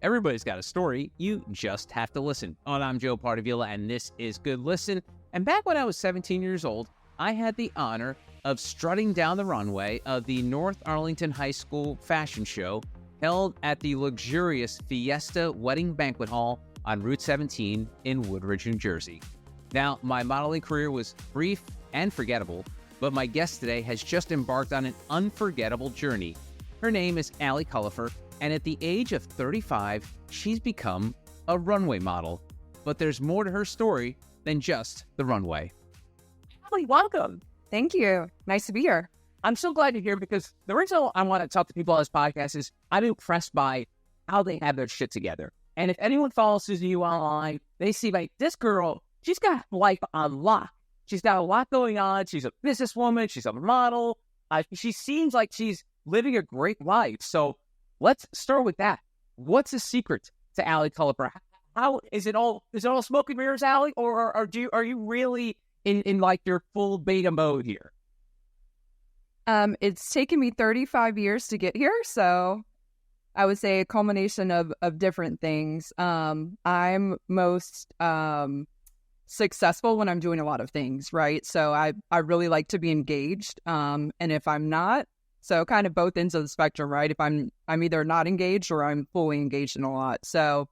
Everybody's got a story. You just have to listen. And I'm Joe Pardavila, and this is Good Listen. And back when I was 17 years old, I had the honor of strutting down the runway of the North Arlington High School fashion show held at the luxurious Fiesta Wedding Banquet Hall on Route 17 in Woodridge, New Jersey. Now, my modeling career was brief and forgettable, but my guest today has just embarked on an unforgettable journey. Her name is Culliper, and at the age of 35, she's become a runway model. But there's more to her story than just the runway. Allie, welcome. Thank you. Nice to be here. I'm so glad you're here because the reason I want to talk to people on this podcast is I'm impressed by how they have their shit together. And if anyone follows you online, they see like this girl, she's got life on lock. She's got a lot going on. She's a businesswoman. She's a model. She seems like she's living a great life. So let's start with that. What's the secret to Allie Culliper? How is it all smoke and mirrors, Allie, or are you really in like your full beta mode here? It's taken me 35 years to get here, so I would say a culmination of different things. I'm most successful when I'm doing a lot of things, right? So I really like to be engaged. And if I'm not, so kind of both ends of the spectrum, right? If I'm either not engaged or I'm fully engaged in a lot. So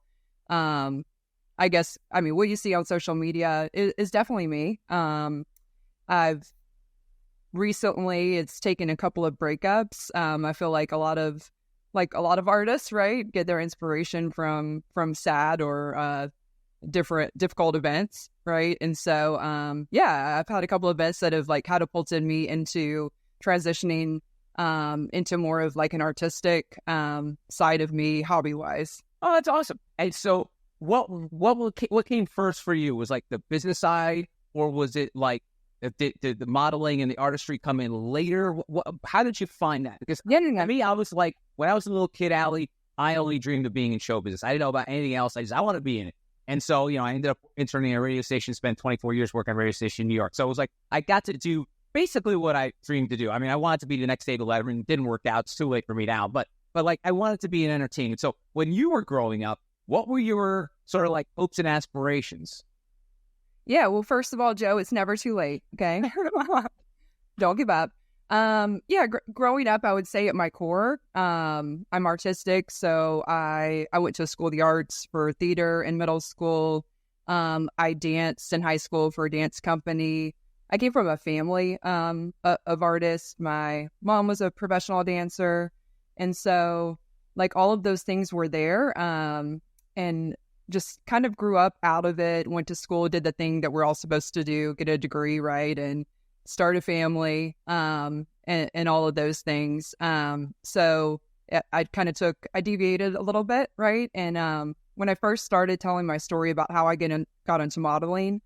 I guess, what you see on social media is definitely me. I've recently, it's taken a couple of breakups. I feel like a lot of artists, right, get their inspiration from sad or difficult events, right? And so, I've had a couple of events that have like catapulted me into transitioning into more of like an artistic side of me, hobby wise. Oh, that's awesome. And so, what came first for you? Was like the business side, or was it like did the modeling and the artistry come in later? How did you find that? Because me, I was like, when I was a little kid, Allie, I only dreamed of being in show business. I didn't know about anything else. I want to be in it. And so, I ended up interning at a radio station, spent 24 years working at a radio station in New York. So it was like, I got to do basically what I dreamed to do. I wanted to be the next David Letterman. It didn't work out. It's too late for me now. But like, I wanted to be in entertainment. So when you were growing up, what were your sort of like hopes and aspirations? Yeah, well, first of all, Joe, it's never too late, okay? Don't give up. Growing up, I would say at my core, I'm artistic, so I went to school of the arts for theater in middle school. I danced in high school for a dance company. I came from a family of artists. My mom was a professional dancer, and so like all of those things were there, and just kind of grew up out of it, went to school, did the thing that we're all supposed to do, get a degree, right, and start a family, and all of those things. So I deviated a little bit, right? And when I first started telling my story about how I got into modeling,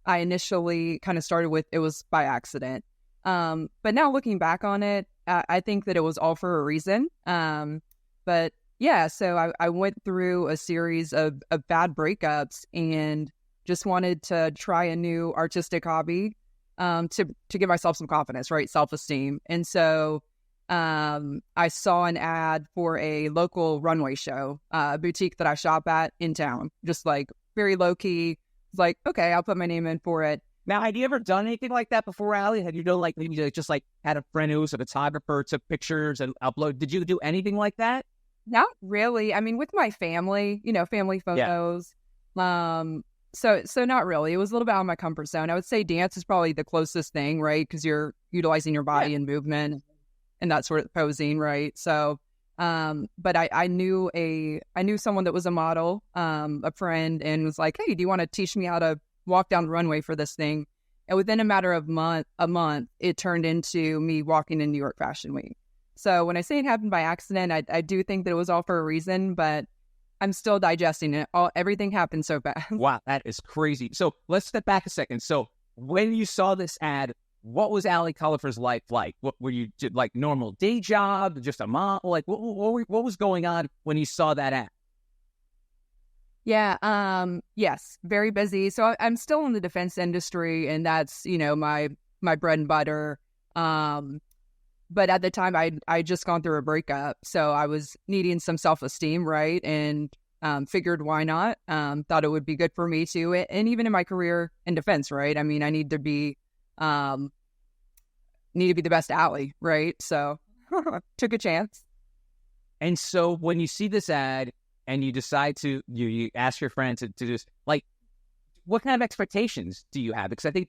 I initially kind of started with, it was by accident. But now looking back on it, I think that it was all for a reason. But yeah, so I went through a series of bad breakups and just wanted to try a new artistic hobby to give myself some confidence, right? Self-esteem. And so I saw an ad for a local runway show, a boutique that I shop at in town, just like very low key. It's like, okay, I'll put my name in for it. Now, had you ever done anything like that before, Allie? Had you like maybe just like had a friend who was a photographer, took pictures and upload? Did you do anything like that? Not really. With my family, family photos. Yeah. So not really. It was a little bit out of my comfort zone. I would say dance is probably the closest thing, right? Because you're utilizing your body and movement and that sort of posing, right? So, but I knew someone that was a model, a friend, and was like, hey, do you want to teach me how to walk down the runway for this thing? And within a matter of a month, it turned into me walking in New York Fashion Week. So when I say it happened by accident, I do think that it was all for a reason, but I'm still digesting it. Everything happened so fast. Wow, that is crazy. So let's step back a second. So when you saw this ad, what was Allie Culliper's life like? What were you like normal day job, just a mom? Like what was going on when you saw that ad? Yeah. Yes. Very busy. So I'm still in the defense industry, and that's my bread and butter. But at the time, I just gone through a breakup, so I was needing some self-esteem, right? And figured why not? Thought it would be good for me too, and even in my career in defense, right? I mean, I need to be the best ally, right? So took a chance. And so when you see this ad and you decide to, you ask your friend to just like, what kind of expectations do you have? Because I think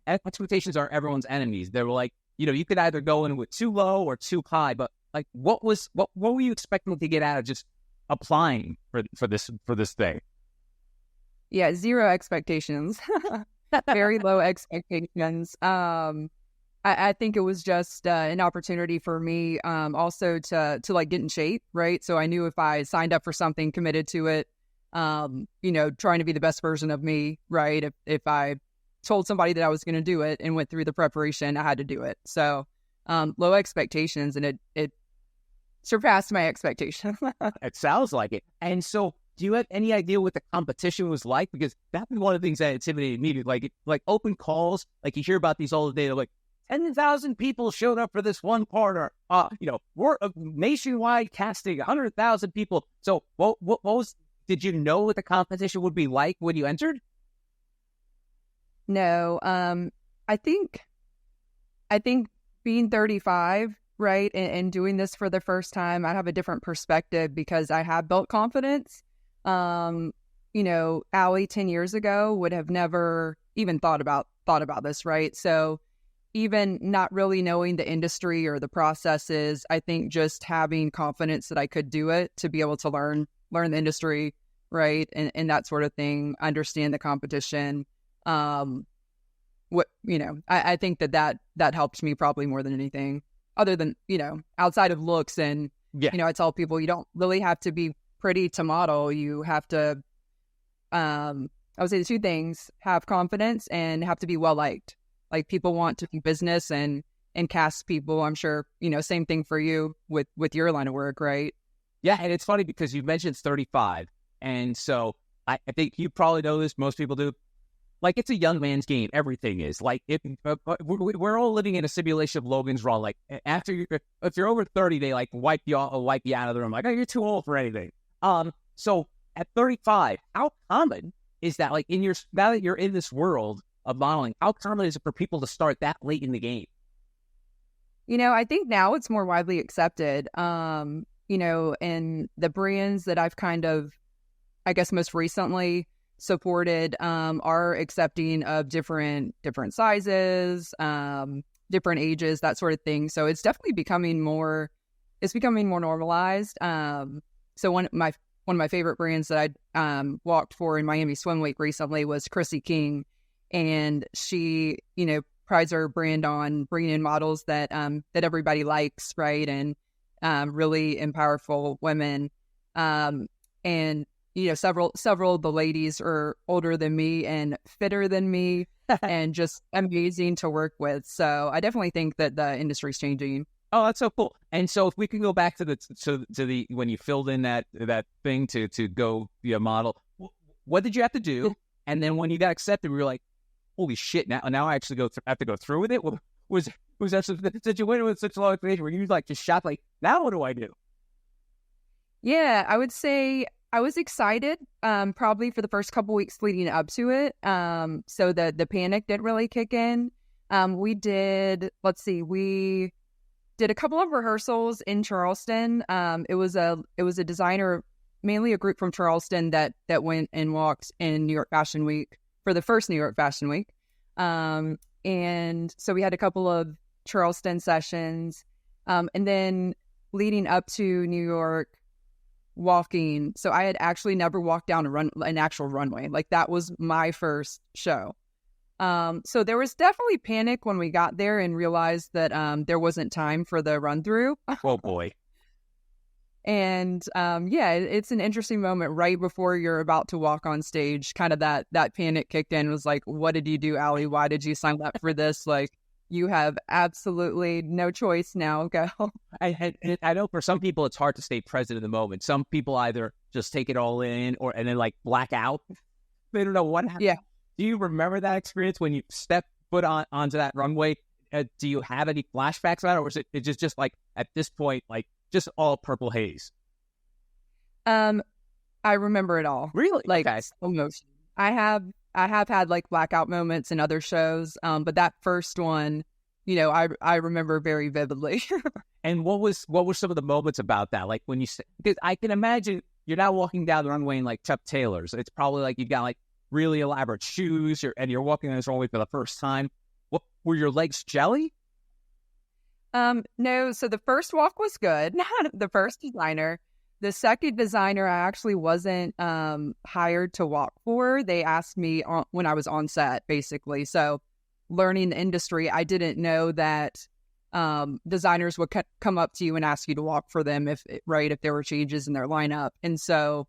expectations are everyone's enemies. They're like, you could either go in with too low or too high, but like, what were you expecting to get out of just applying for this thing? Yeah, zero expectations. Very low expectations. I think it was just an opportunity for me also to like get in shape, right? So I knew if I signed up for something, committed to it, trying to be the best version of me, right? If I told somebody that I was going to do it and went through the preparation, I had to do it. So low expectations, and it surpassed my expectations. It sounds like it. And so do you have any idea what the competition was like? Because that's one of the things that intimidated me. Like open calls, like you hear about these all the day, like 10,000 people showed up for this one part, or we're nationwide casting 100,000 people. So what was? Did you know what the competition would be like when you entered? No, I think being 35, right, and doing this for the first time, I have a different perspective because I have built confidence. Allie 10 years ago would have never even thought about this, right? So even not really knowing the industry or the processes, I think just having confidence that I could do it, to be able to learn the industry, right, and that sort of thing, understand the competition. I think that helped me probably more than anything, other than, outside of looks. And, I tell people you don't really have to be pretty to model. You have to, I would say the two things: have confidence and have to be well liked. Like, people want to do business and cast people. I'm sure, same thing for you with your line of work, right? Yeah. And it's funny because you mentioned 35. And so I think you probably know this. Most people do. Like, it's a young man's game. Everything is like, we're all living in a simulation of Logan's Run. Like, if you're over 30, they like wipe you out of the room. Like, oh, you're too old for anything. So at 35, how common is that? Like, now that you're in this world of modeling, how common is it for people to start that late in the game? I think now it's more widely accepted. And the brands that I've kind of, I guess, most recently supported are accepting of different sizes, different ages, that sort of thing. So it's definitely becoming more normalized. So one of my favorite brands that I walked for in Miami Swim Week recently was Chrissy King, and she prides her brand on bringing in models that everybody likes, right, and really powerful women. And several of the ladies are older than me and fitter than me and just amazing to work with. So I definitely think that the industry's changing. Oh, that's so cool. And so if we can go back to the when you filled in that thing to go be a model, what did you have to do? And then when you got accepted, we were like, holy shit, now I actually have to go through with it? Was that such a win with such a long explanation where you like just shot like, now what do I do? Yeah, I would say I was excited probably for the first couple weeks leading up to it. So the panic didn't really kick in. We did a couple of rehearsals in Charleston. It was a designer, mainly a group from Charleston that went and walked in New York Fashion Week for the first New York Fashion Week. And so we had a couple of Charleston sessions. And then leading up to New York, walking. So I had actually never walked down an actual runway. Like, that was my first show. So there was definitely panic when we got there and realized that there wasn't time for the run through. Oh boy. And it's an interesting moment right before you're about to walk on stage. Kind of that panic kicked in. It was like, what did you do, Allie? Why did you sign up for this? Like, you have absolutely no choice now. Go. I know for some people it's hard to stay present in the moment. Some people either just take it all in and then like black out. They don't know what happened. Yeah. Do you remember that experience when you stepped foot onto that runway? Do you have any flashbacks about it, or is it just like at this point, like just all purple haze? I remember it all. Really? Like Okay. slow motion. I have had like blackout moments in other shows, but that first one, I remember very vividly. And what were some of the moments about that? Like when you say, because I can imagine you're not walking down the runway in like Chuck Taylors. It's probably like you got like really elaborate shoes, and you're walking on this runway for the first time. What were your legs jelly? No, so the first walk was good. The first designer. The second designer, I actually wasn't hired to walk for. They asked me when I was on set, basically. So learning the industry, I didn't know that designers would come up to you and ask you to walk for them if there were changes in their lineup. And so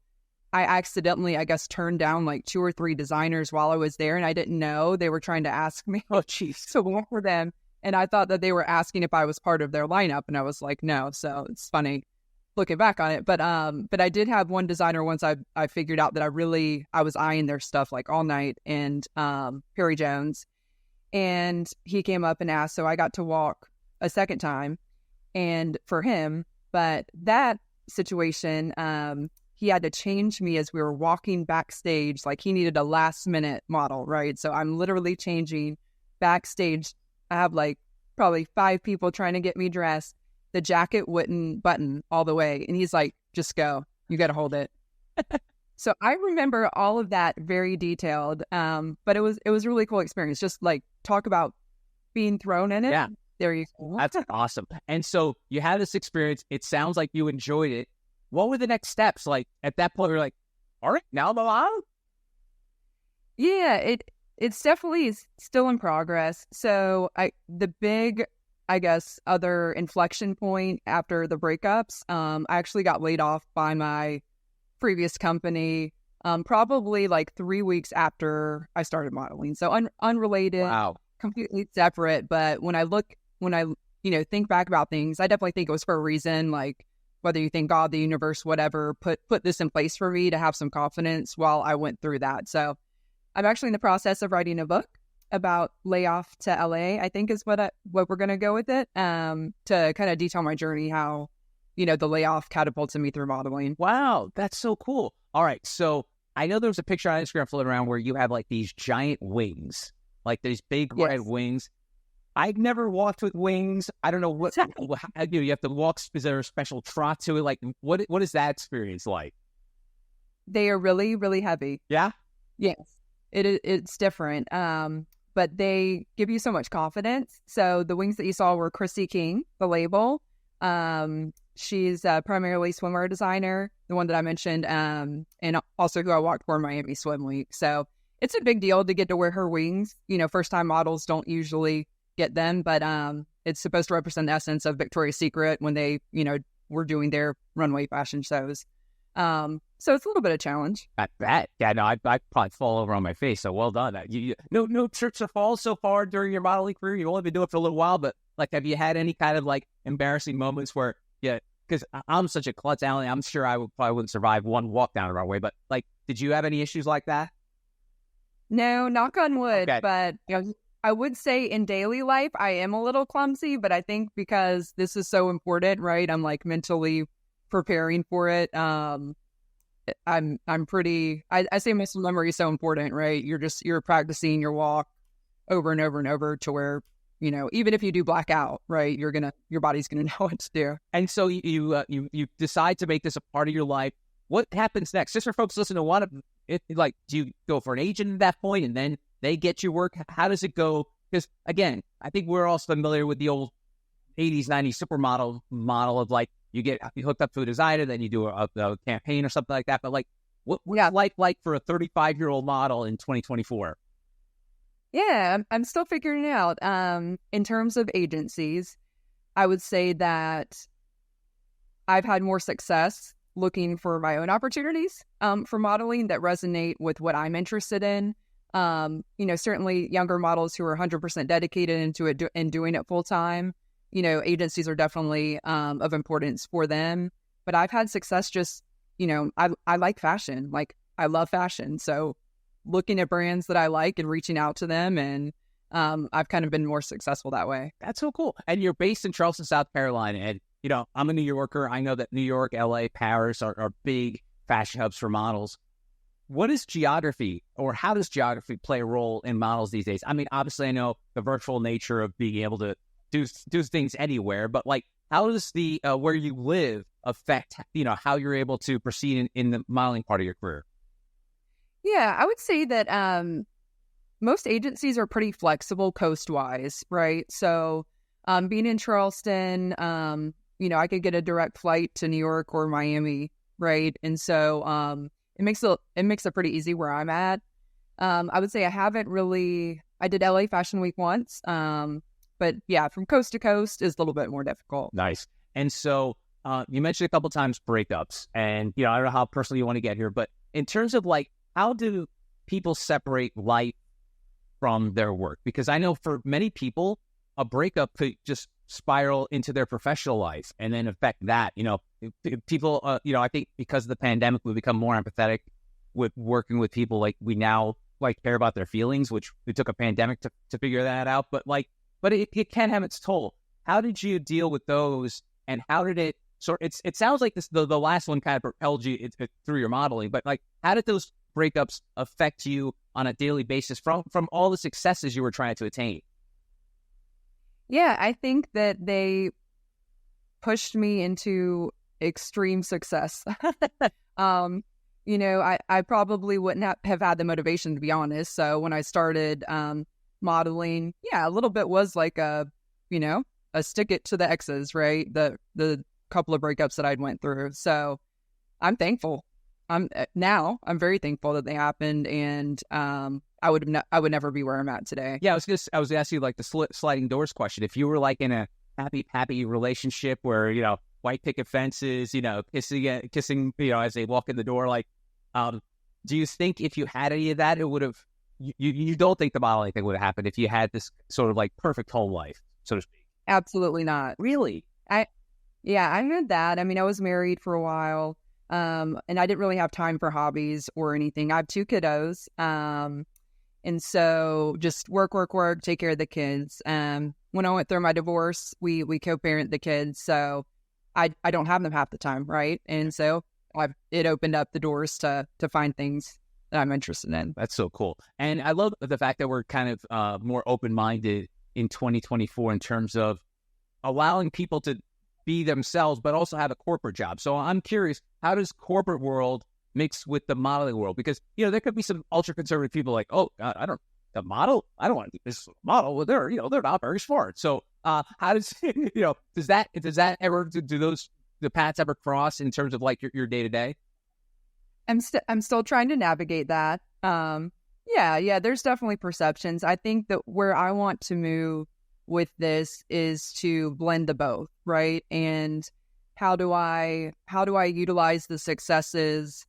I accidentally, I guess, turned down like 2 or 3 designers while I was there, and I didn't know they were trying to ask me to walk for them. And I thought that they were asking if I was part of their lineup, and I was like, no. So it's funny looking back on it. But I did have one designer once I figured out that I was eyeing their stuff like all night, and Perry Jones. And he came up and asked, so I got to walk a second time and for him. But that situation, he had to change me as we were walking backstage. Like he needed a last minute model, right? So I'm literally changing backstage. I have like probably 5 people trying to get me dressed. The jacket wouldn't button all the way. And he's like, just go. You got to hold it. So I remember all of that very detailed. But it was a really cool experience. Just like talk about being thrown in it. Yeah. There you go. That's awesome. And so you had this experience. It sounds like you enjoyed it. What were the next steps? Like at that point, you're like, all right, now I'm allowed? Yeah, it's definitely still in progress. So the big, I guess, other inflection point after the breakups, I actually got laid off by my previous company, probably like 3 weeks after I started modeling. So unrelated, Wow. Completely separate. But when I think back about things, I definitely think it was for a reason. Like whether you think God, the universe, whatever, put this in place for me to have some confidence while I went through that. So I'm actually in the process of writing a book about layoff to LA, I think is what we're going to go with it, to kind of detail my journey, how, the layoff catapulted me through modeling. Wow, that's so cool. All right, so I know there was a picture on Instagram floating around where you have like these giant wings, like these big red wings. I've never walked with wings. I don't know what you have to walk. Is there a special trot to it? Like, what is that experience like? They are really, really heavy. Yeah? Yes. It's different. But they give you so much confidence. So the wings that you saw were Chrissy King, the label. She's primarily swimwear designer, the one that I mentioned, and also who I walked for Miami Swim Week. So it's a big deal to get to wear her wings. First time models don't usually get them, but it's supposed to represent the essence of Victoria's Secret when they, were doing their runway fashion shows. So it's a little bit of challenge. At that, yeah, no, I'd probably fall over on my face. So well done. No trips or falls so far during your modeling career. You've only been doing it for a little while, but like, have you had any kind of like embarrassing moments where, because I'm such a klutz, Alan, I'm sure I probably wouldn't survive one walk down the runway. But like, did you have any issues like that? No, knock on wood. Okay. But I would say in daily life, I am a little clumsy, but I think because this is so important, right? I'm like mentally preparing for it. I'm pretty, I say muscle memory is so important, right? You're practicing your walk over and over and over to where, even if you do black out, right, your body's going to know what to do. And so you decide to make this a part of your life. What happens next? Just for folks listening to do you go for an agent at that point and then they get your work? How does it go? Because again, I think we're all familiar with the old 80s, 90s supermodel model of like, you get hooked up to a designer, then you do a campaign or something like that. But like, what's life like for a 35-year-old model in 2024? Yeah, I'm still figuring it out. In terms of agencies, I would say that I've had more success looking for my own opportunities for modeling that resonate with what I'm interested in. Certainly younger models who are 100% dedicated into it and doing it full time. Agencies are definitely of importance for them. But I've had success just, I like fashion. Like, I love fashion. So looking at brands that I like and reaching out to them, and I've kind of been more successful that way. That's so cool. And you're based in Charleston, South Carolina. And, I'm a New Yorker. I know that New York, LA, Paris are big fashion hubs for models. What is geography, or how does geography play a role in models these days? I mean, obviously, I know the virtual nature of being able to do things anywhere, but like, how does the where you live affect, how you're able to proceed in the modeling part of your career? Yeah, I would say that most agencies are pretty flexible coast-wise, right? So being in Charleston, I could get a direct flight to New York or Miami, right? And so it makes it pretty easy where I'm at. I would say I did LA Fashion Week once, but yeah, from coast to coast is a little bit more difficult. Nice. And so you mentioned a couple times breakups, and I don't know how personal you want to get here, but in terms of like, how do people separate life from their work? Because I know for many people, a breakup could just spiral into their professional life and then affect that. People, I think because of the pandemic, we become more empathetic with working with people. Like, we now like care about their feelings, which we took a pandemic to figure that out. But it can have its toll. How did you deal with those, and how did it it sounds like the last one kind of propelled you through your modeling, but like, how did those breakups affect you on a daily basis from all the successes you were trying to attain? Yeah, I think that they pushed me into extreme success. I probably wouldn't have had the motivation, to be honest. So when I started modeling, yeah, a little bit was like a stick it to the exes, right? The couple of breakups that I'd went through. So I'm thankful. I'm very thankful that they happened, and I would never be where I'm at today. Yeah, I was asking you like the sliding doors question. If you were like in a happy relationship where white picket fences, kissing, as they walk in the door, like, do you think if you had any of that, it would have? You don't think the modeling thing would have happened if you had this sort of like perfect home life, so to speak? Absolutely not. Really? I heard that. I mean, I was married for a while. And I didn't really have time for hobbies or anything. I have 2 kiddos. And so just work, take care of the kids. When I went through my divorce, we co-parent the kids. So I don't have them half the time, right? And so it opened up the doors to find things that I'm interested in. That's so cool. And I love the fact that we're kind of more open-minded in 2024 in terms of allowing people to be themselves, but also have a corporate job. So I'm curious, how does corporate world mix with the modeling world? Because, there could be some ultra-conservative people like, oh, God, I don't want to do this model. Well, they're not very smart. So how does, does that ever, do the paths ever cross in terms of like your day-to-day? I'm still trying to navigate that. Yeah, there's definitely perceptions. I think that where I want to move with this is to blend the both, right? And how do I utilize the successes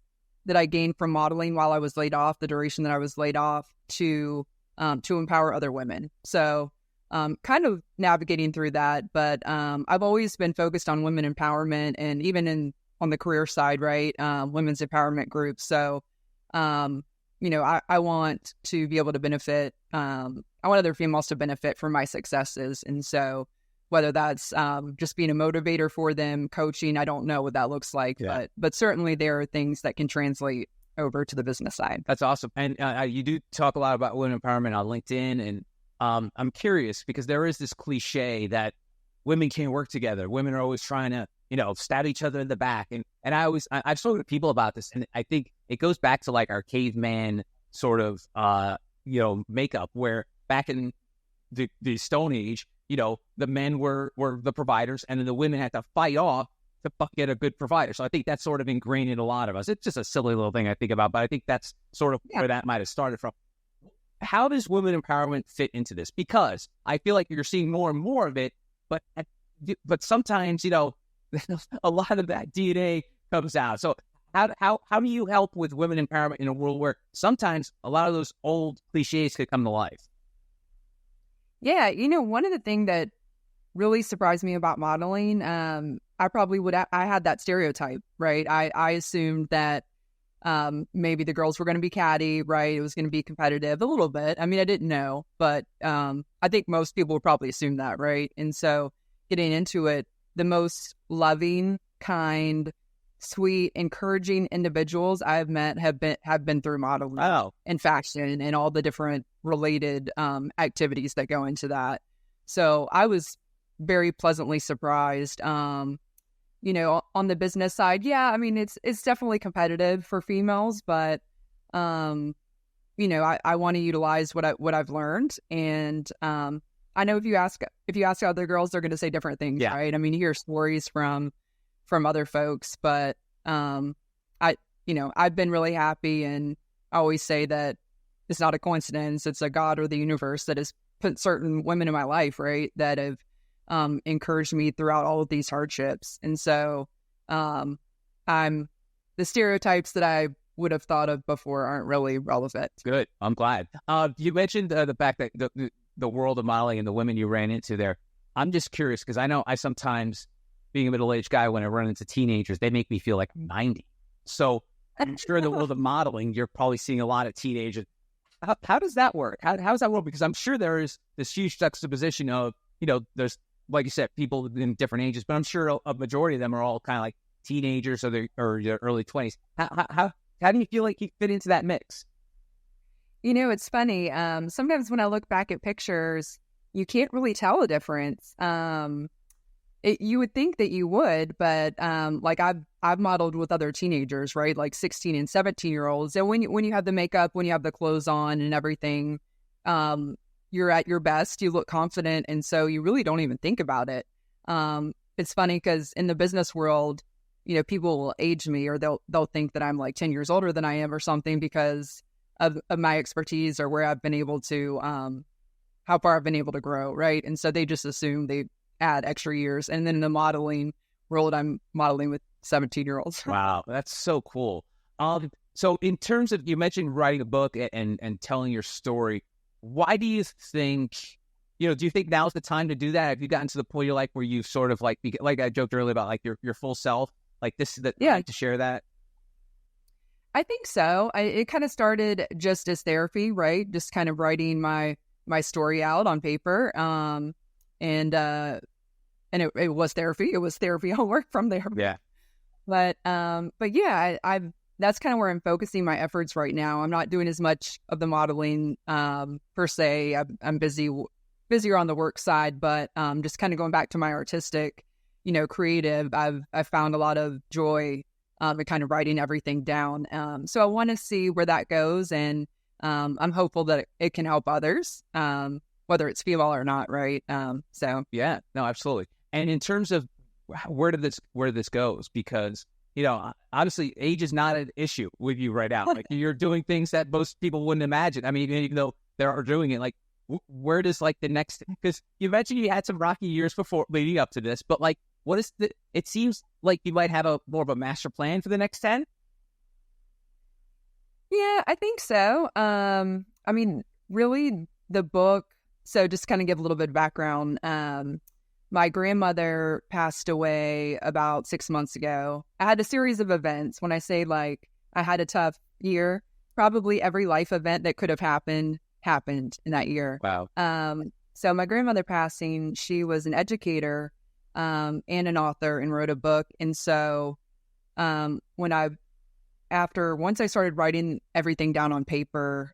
that I gained from modeling while I was laid off, the duration that I was laid off, to empower other women? So kind of navigating through that, but I've always been focused on women empowerment, and even on the career side, right? Women's empowerment groups. So I want to be able to benefit. I want other females to benefit from my successes. And so whether that's just being a motivator for them, coaching, I don't know what that looks like, but certainly there are things that can translate over to the business side. That's awesome. And you do talk a lot about women empowerment on LinkedIn. And I'm curious because there is this cliche that women can't work together. Women are always trying to, stab each other in the back. And I've spoken to people about this, and I think it goes back to like our caveman sort of, makeup, where back in the Stone Age, the men were the providers, and then the women had to fight off to get a good provider. So I think that's sort of ingrained in a lot of us. It's just a silly little thing I think about, but I think that's sort of where that might have started from. How does women empowerment fit into this? Because I feel like you're seeing more and more of it, but sometimes, a lot of that DNA comes out. So how do you help with women empowerment in a world where sometimes a lot of those old cliches could come to life? Yeah, one of the things that really surprised me about modeling, I had that stereotype, right? I assumed that maybe the girls were going to be catty, right? It was going to be competitive a little bit. I mean, I didn't know, but I think most people would probably assume that, right? And so getting into it, the most loving, kind, sweet, encouraging individuals I've met have been through modeling and fashion and all the different related activities that go into that. So I was very pleasantly surprised. You know, on the business side, yeah, I mean, it's definitely competitive for females, but you know, I want to utilize what I've learned, and I know if you ask other girls, they're going to say different things, right? I mean, you hear stories from other folks, but I've been really happy, and I always say that it's not a coincidence; it's a God or the universe that has put certain women in my life, right, that have encouraged me throughout all of these hardships, and so I'm the stereotypes that I would have thought of before aren't really relevant. Good. I'm glad. You mentioned the fact that the world of modeling and the women you ran into there. I'm just curious because I know I sometimes, being a middle-aged guy, when I run into teenagers, they make me feel like I'm 90. So I'm sure in the world of modeling, you're probably seeing a lot of teenagers. How does that work? How does that work? Because I'm sure there is this huge juxtaposition of, you know, there's, like you said, people in different ages, but I'm sure a majority of them are all kind of like teenagers or their early 20s. How do you feel like you fit into that mix? You know, it's funny. Sometimes when I look back at pictures, you can't really tell a difference. You would think that you would, but like I've modeled with other teenagers, right? Like 16 and 17-year-olds. And when you have the makeup, when you have the clothes on and everything, you're at your best. You look confident, and so you really don't even think about it. It's funny because in the business world, you know, people will age me, or they'll think that I'm like 10 years older than I am or something because of my expertise or where I've been able to, how far I've been able to grow, right? And so they just assume they add extra years. And then in the modeling world, I'm modeling with 17-year-olds. Wow, that's so cool. So in terms of, you mentioned writing a book and telling your story, why do you think, you know, do you think now's the time to do that? Have you gotten to the point in your life where you sort of like I joked earlier about like your full self? Like this is the time to share that? I think so. It kind of started just as therapy, right? Just kind of writing my story out on paper. And it was therapy. It was therapy. I'll work from there. Yeah. But yeah, I've that's kind of where I'm focusing my efforts right now. I'm not doing as much of the modeling per se. I'm busier on the work side, but just kind of going back to my artistic, you know, creative. I've found a lot of joy in kind of writing everything down. So I want to see where that goes, and I'm hopeful that it can help others, whether it's female or not, right? So yeah, no, absolutely. And in terms of where this goes, because, you know, obviously age is not an issue with you right now. Like you're doing things that most people wouldn't imagine. I mean, even though they are doing it, like where does like the next? Because you mentioned you had some rocky years before leading up to this, but like, what is it seems like you might have more of a master plan for the next 10? Yeah, I think so. I mean, really, the book. So just kind of give a little bit of background. My grandmother passed away about 6 months ago. I had a series of events. When I say like I had a tough year, probably every life event that could have happened in that year. Wow. So my grandmother passing, she was an educator and an author and wrote a book. And so once I started writing everything down on paper,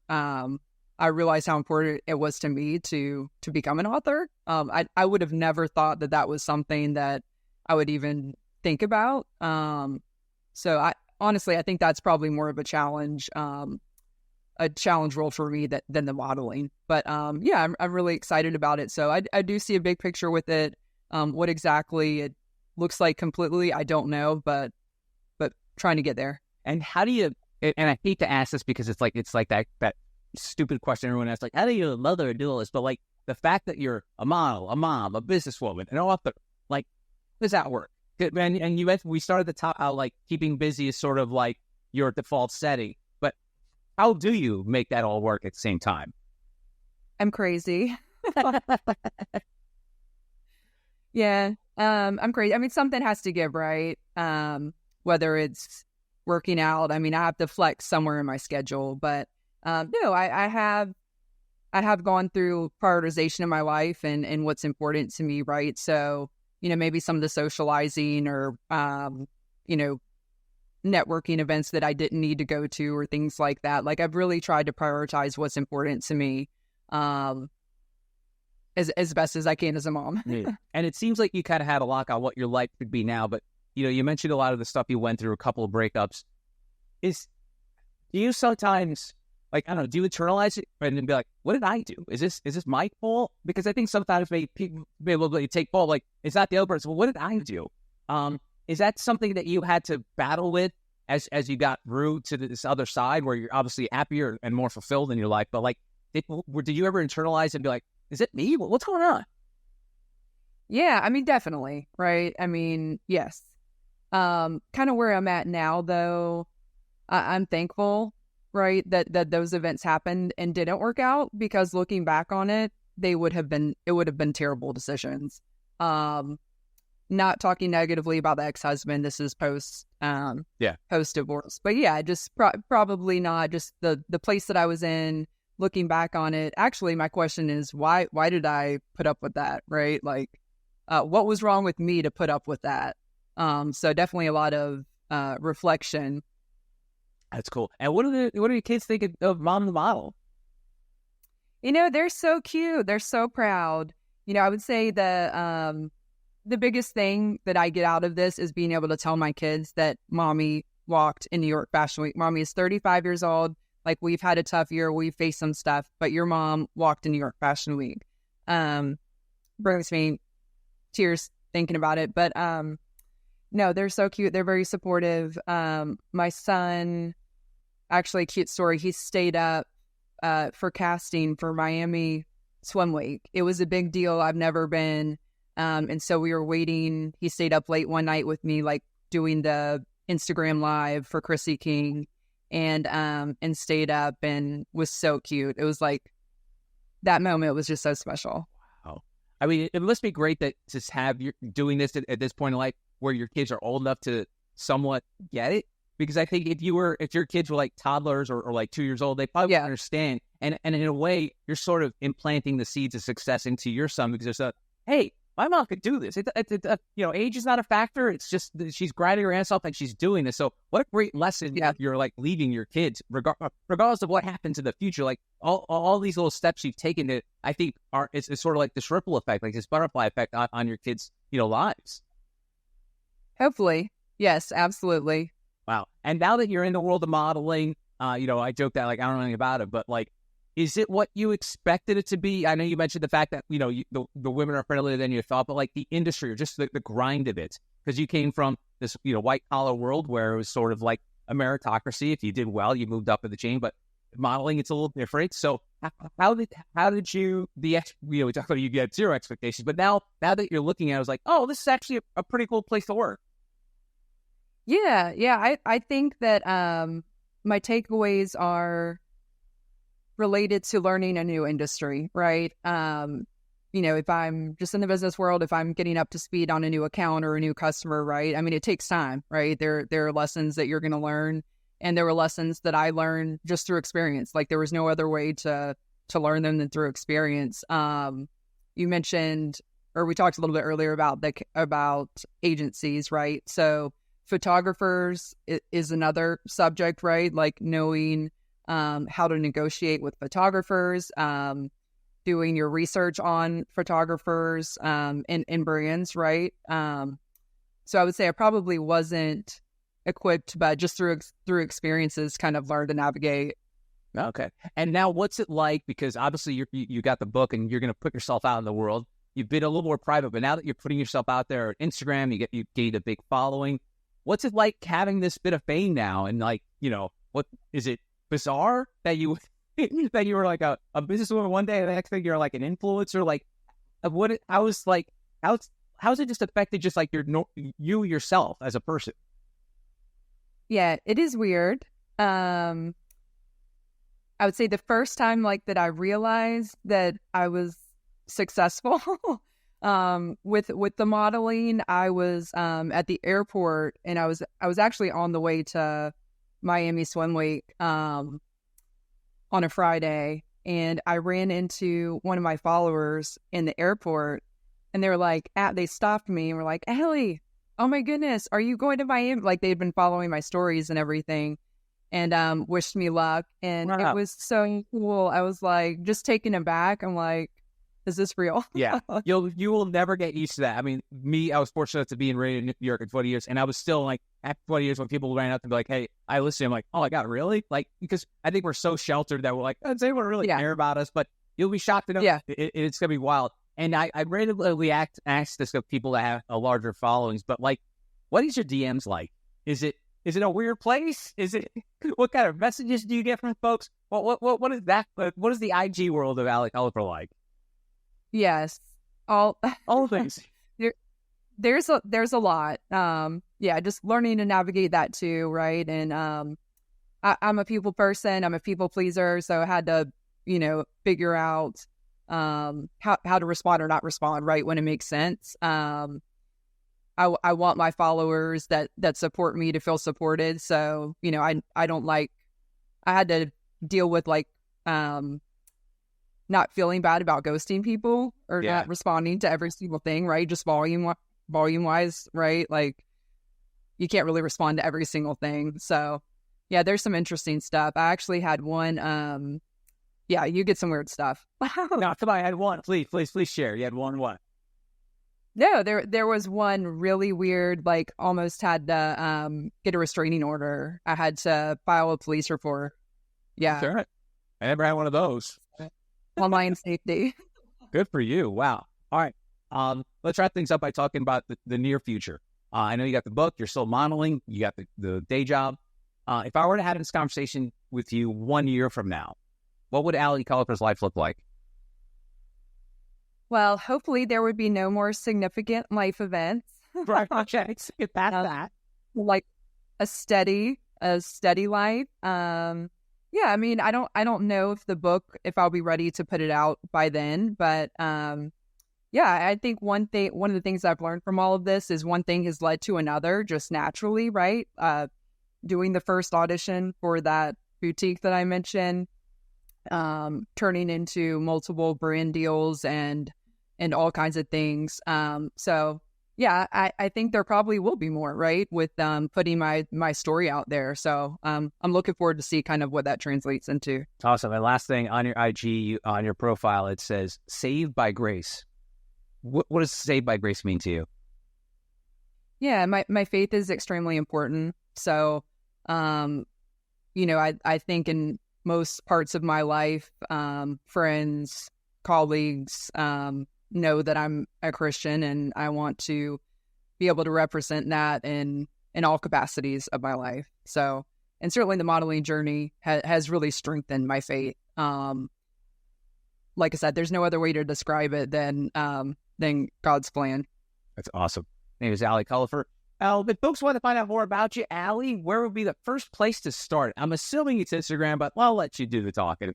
I realized how important it was to me to become an author. I would have never thought that was something that I would even think about. So I think that's probably more of a challenge role for me than the modeling. But yeah, I'm really excited about it. So I do see a big picture with it. What exactly it looks like completely, I don't know, but trying to get there. And how do you? And I hate to ask this because it's like that stupid question everyone asks, like, how do you mother do all this? But like the fact that you're a model, a mom, a businesswoman, an author, like, how does that work? And we started the top out like keeping busy is sort of like your default setting, but how do you make that all work at the same time? I'm crazy. Yeah, I'm crazy. I mean, something has to give, right? Whether it's working out, I mean, I have to flex somewhere in my schedule, but no, I have gone through prioritization in my life and what's important to me, right? So, you know, maybe some of the socializing or, you know, networking events that I didn't need to go to or things like that. Like I've really tried to prioritize what's important to me as best as I can as a mom. Yeah. And it seems like you kind of had a lock on what your life could be now, but you mentioned a lot of the stuff you went through, a couple of breakups. Do you sometimes, like, I don't know, do you internalize it and then be like, what did I do? Is this my fault? Because I think sometimes people be able to take fault, like, it's not the other person. Well, what did I do? Is that something that you had to battle with as you got through to this other side where you're obviously happier and more fulfilled in your life? But like, did you ever internalize and be like, is it me? What's going on? Yeah, I mean, definitely, right? I mean, yes. Kind of where I'm at now, though, I'm thankful, right, that those events happened and didn't work out, because looking back on it, it would have been terrible decisions. Not talking negatively about the ex-husband. This is post divorce, but yeah, just probably not just the place that I was in. Looking back on it, actually, my question is why did I put up with that, right? Like, what was wrong with me to put up with that? So definitely a lot of reflection. That's cool. And what do your kids think of Mom the Model? They're so cute. They're so proud. I would say the biggest thing that I get out of this is being able to tell my kids that Mommy walked in New York Fashion Week. Mommy is 35 years old. Like, we've had a tough year. We've faced some stuff, but your mom walked in New York Fashion Week. Brings me tears thinking about it. But no, they're so cute. They're very supportive. My son, actually, cute story. He stayed up for casting for Miami Swim Week. It was a big deal. I've never been. And so we were waiting. He stayed up late one night with me, like doing the Instagram live for Chrissy King, and stayed up and was so cute. It was like, that moment was just so special. Wow. I mean, it must be great that to have you doing this at this point in life where your kids are old enough to somewhat get it. Because I think if your kids were like toddlers or like 2 years old, they probably wouldn't understand. And in a way, you're sort of implanting the seeds of success into your son, because there's hey, my mom could do this. Age is not a factor. It's just she's grinding her ass off and she's doing this. So what a great lesson you're like leaving your kids, regardless of what happens in the future. Like all these little steps you've taken that I think it's sort of like this ripple effect, like this butterfly effect on your kids' lives. Hopefully, yes, absolutely. Wow. And now that you're in the world of modeling, I joke that like I don't know anything about it, but like, is it what you expected it to be? I know you mentioned the fact that, the women are friendlier than you thought, but like the industry or just the grind of it, because you came from this, white collar world where it was sort of like a meritocracy. If you did well, you moved up in the chain, but modeling, it's a little different. So how did you, we talked about you had zero expectations, but now that you're looking at it, I was like, oh, this is actually a pretty cool place to work. Yeah. I think that my takeaways are related to learning a new industry, right? If I'm just in the business world, if I'm getting up to speed on a new account or a new customer, right? I mean, it takes time, right? There are lessons that you're going to learn, and there were lessons that I learned just through experience. Like, there was no other way to learn them than through experience. You mentioned, or we talked a little bit earlier about agencies, right? So photographers is another subject, right? Like knowing how to negotiate with photographers, doing your research on photographers and brands, right? So I would say I probably wasn't equipped, but just through experiences kind of learned to navigate. Okay. And now what's it like? Because obviously you got the book and you're going to put yourself out in the world. You've been a little more private, but now that you're putting yourself out there on Instagram, you gained a big following. What's it like having this bit of fame now? And like, what is it bizarre that you were like a businesswoman one day and the next thing you're like an influencer? Like, how's it just affected just like you yourself as a person? Yeah, it is weird. I would say the first time like that I realized that I was successful with the modeling, I was at the airport, and I was actually on the way to Miami Swim Week on a Friday, and I ran into one of my followers in the airport, and they were like, they stopped me and were like, Ellie, oh my goodness, are you going to Miami? Like they'd been following my stories and everything, and wished me luck. And Wow. it was so cool. I was like just taken aback. I'm like, is this real? Yeah, you will never get used to that. I mean, I was fortunate to be in radio New York in 20 years, and I was still like, after 20 years, when people ran up and be like, "Hey, I listen," I'm like, "Oh my god, really?" Like, because I think we're so sheltered that we're like, "Does anyone really care about us?" But you'll be shocked to know, it's gonna be wild. And I randomly ask this of people that have a larger followings, but like, what is your DMs like? Is it a weird place? Is it what kind of messages do you get from folks? What is that? What is the IG world of Ali Culliper like? Yes, all things. There's a lot. Just learning to navigate that too, right? And I'm a people person. I'm a people pleaser, so I had to, figure out how to respond or not respond, right, when it makes sense. I want my followers that support me to feel supported. So I don't like. I had to deal with like not feeling bad about ghosting people or not responding to every single thing, right? Just volume wise, right? Like you can't really respond to every single thing. So yeah, there's some interesting stuff. I actually had one, you get some weird stuff. No, come on, I had one. Please share. You had one what? No, there was one really weird, like almost had to get a restraining order. I had to file a police report. Yeah. Sure. I never had one of those. Online safety. Good for you. Wow. All right. Let's wrap things up by talking about the near future. I know you got the book, you're still modeling, you got the day job. If I were to have this conversation with you 1 year from now, what would Ali Culliper's life look like? Well, hopefully there would be no more significant life events. Right. Okay. Get past that. Like a steady life. Yeah, I mean, I don't know if I'll be ready to put it out by then, but I think one of the things I've learned from all of this is one thing has led to another just naturally, right? Doing the first audition for that boutique that I mentioned, turning into multiple brand deals and all kinds of things. So yeah, I think there probably will be more, right, with putting my story out there. So I'm looking forward to see kind of what that translates into. Awesome. And last thing, on your IG, on your profile, it says "Saved by Grace." What does "saved by grace" mean to you? Yeah, my faith is extremely important. So, I think in most parts of my life, friends, colleagues, know that I'm a Christian, and I want to be able to represent that in all capacities of my life. So, and certainly the modeling journey has really strengthened my faith. Like I said, there's no other way to describe it than God's plan. That's awesome. My name is Ali Culliper. If folks want to find out more about you, Ali, where would be the first place to start? I'm assuming it's Instagram, but I'll let you do the talking.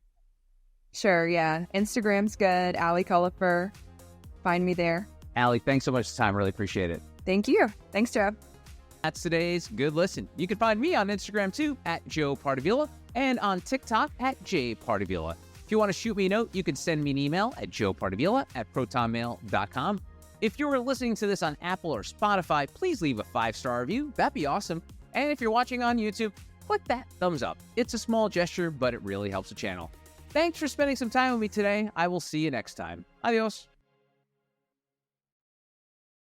Sure, yeah. Instagram's good. Ali Culliper. Find me there. Ali, thanks so much for the time. Really appreciate it. Thank you. Thanks, Jeff. That's today's Good Listen. You can find me on Instagram too, at Joe Pardavila, and on TikTok at jpardavila. If you want to shoot me a note, you can send me an email at joepardavila@protonmail.com. If you're listening to this on Apple or Spotify, please leave a 5-star review. That'd be awesome. And if you're watching on YouTube, click that thumbs up. It's a small gesture, but it really helps the channel. Thanks for spending some time with me today. I will see you next time. Adios.